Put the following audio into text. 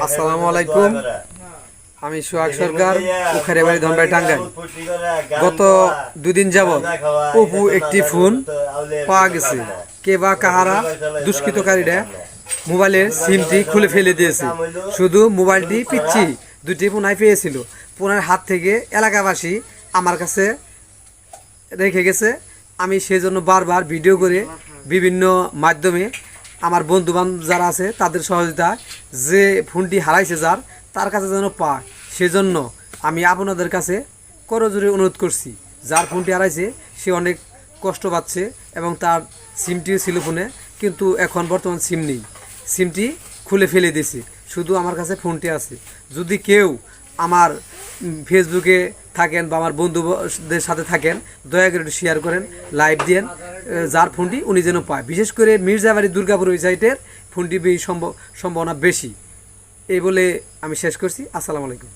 আসসালামু আলাইকুম। আমি সোহাগ সরকার, উখারিয়াবাড়ি ধনবাড়ি টাঙ্গাইল। গত দুদিন যাবৎ অপু একটি ফোন পাওয়া গেছে। কে বা কাহারা দুষ্কৃতকারীরা মোবাইলের সিমটি খুলে ফেলে দিয়েছে। শুধু মোবাইলটি পিচ্ছি দুটি ফোনায় পেয়েছিল। ফোনের হাত থেকে এলাকাবাসী আমার কাছে রেখে গেছে। আমি সেই জন্য বারবার ভিডিও করে বিভিন্ন মাধ্যমে আমার বন্ধু বান্ধব যারা আছে তাদের সহযোগিতা, যে ফোনটি হারাইছে যার, তার কাছে যেন পায়, সেজন্য আমি আপনাদের কাছে করজোরে অনুরোধ করছি। যার ফোনটি হারাইছে সে অনেক কষ্ট পাচ্ছে এবং তার সিমটিও ছিল ফোনে, কিন্তু এখন বর্তমান সিম নেই, সিমটি খুলে ফেলে দিয়েছে। শুধু আমার কাছে ফোনটি আছে। যদি কেউ আমার ফেসবুকে থাকেন বা আমার বন্ধুদের সাথে থাকেন, দয়া করে একটু শেয়ার করেন, লাইভ দেন, যার ফোনটি উনি যেন পায়। বিশেষ করে মির্জাবাড়ি দুর্গাপুর ওই সাইটের ফোনটি সম্ভাবনা বেশি। এই বলে আমি শেষ করছি। আসসালামু আলাইকুম।